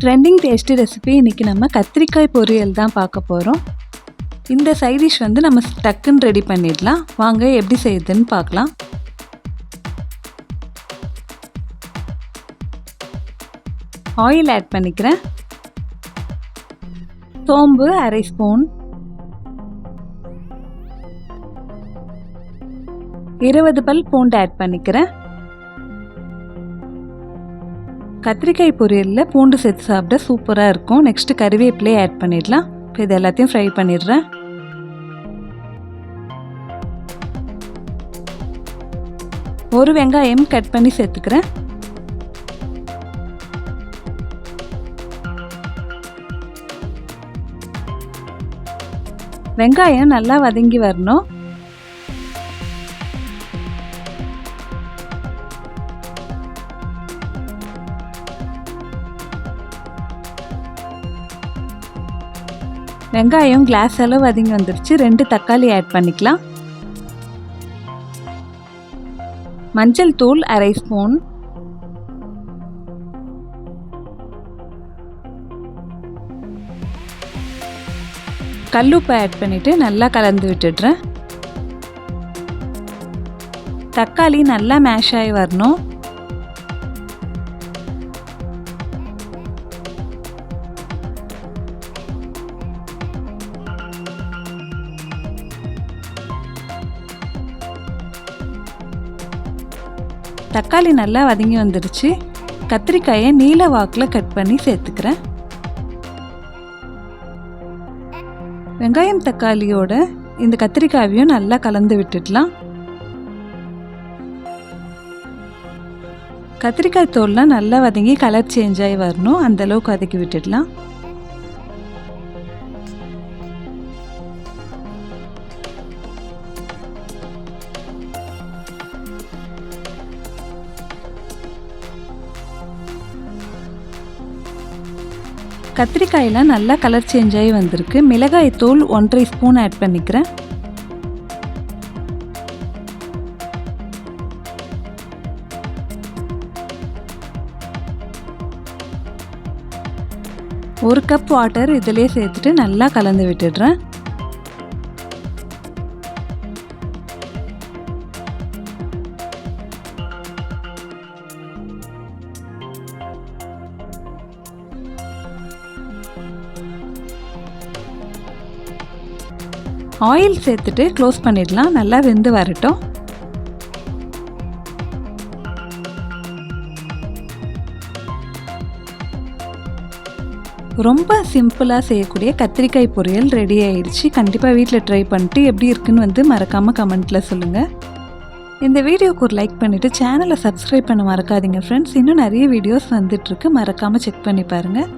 Trending tasty recipe இன்றைக்கி நம்ம கத்திரிக்காய் பொரியல் தான் பார்க்க போகிறோம். இந்த சைட் டிஷ் வந்து நம்ம டக்குன்னு ரெடி பண்ணிடலாம். வாங்க எப்படி செய்யுதுன்னு பார்க்கலாம். ஆயில் ஆட் பண்ணிக்கிறேன். சோம்பு அரை ஸ்பூன், 20 பல் பூண்டு ஆட் பண்ணிக்கிறேன். கத்திரிக்காய் பொரியலில் பூண்டு சேர்த்து சாப்பிட சூப்பராக இருக்கும். நெக்ஸ்ட்டு கறிவேப்பிலே ஆட் பண்ணிடலாம். இப்போ இது எல்லாத்தையும் ஃப்ரை பண்ணிடுறேன். ஒரு வெங்காயம் கட் பண்ணி சேர்த்துக்கிறேன். வெங்காயம் நல்லா வதங்கி வரணும். வெங்காயம் கிளாஸ் அளவு வதங்கி வந்துருச்சு. 2 தக்காளி ஆட் பண்ணிக்கலாம். மஞ்சள் தூள் அரை ஸ்பூன், கல்லுப்பு ஆட் பண்ணிட்டு நல்லா கலந்து விட்டுடுறேன். தக்காளி நல்லா மேஷ் ஆகி வரணும். தக்காளி நல்லா வதங்கி வந்துடுச்சு. கத்திரிக்காயை நீல வாக்கில் கட் பண்ணி சேர்த்துக்கிறேன். வெங்காயம் தக்காளியோட இந்த கத்திரிக்காயையும் நல்லா கலந்து விட்டுடலாம். கத்திரிக்காய் தோல்லாம் நல்லா வதங்கி கலர் சேஞ்ச் ஆகி வரணும். அந்தளவுக்கு வதக்கி விட்டுடலாம். கத்திரிக்காயெல்லாம் நல்லா கலர் சேஞ்ச் ஆகி வந்திருக்கு. மிளகாய் தூள் 1.5 ஸ்பூன் ஆட் பண்ணிக்கிறேன். ஒரு கப் வாட்டர் இதிலே சேர்த்துட்டு நல்லா கலந்து விட்டுடுறேன். ஆயில் சேர்த்துட்டு க்ளோஸ் பண்ணிடலாம். நல்லா வெந்து வரட்டும். ரொம்ப சிம்பிளாக செய்யக்கூடிய கத்திரிக்காய் பொரியல் ரெடி ஆயிடுச்சு. கண்டிப்பாக வீட்டில் ட்ரை பண்ணிட்டு எப்படி இருக்குன்னு வந்து மறக்காமல் கமெண்ட்டில் சொல்லுங்கள். இந்த வீடியோக்கு ஒரு லைக் பண்ணிவிட்டு சேனலை சப்ஸ்கிரைப் பண்ண மறக்காதீங்க ஃப்ரெண்ட்ஸ். இன்னும் நிறைய வீடியோஸ் வந்துட்டுருக்கு. மறக்காமல் செக் பண்ணி பாருங்கள்.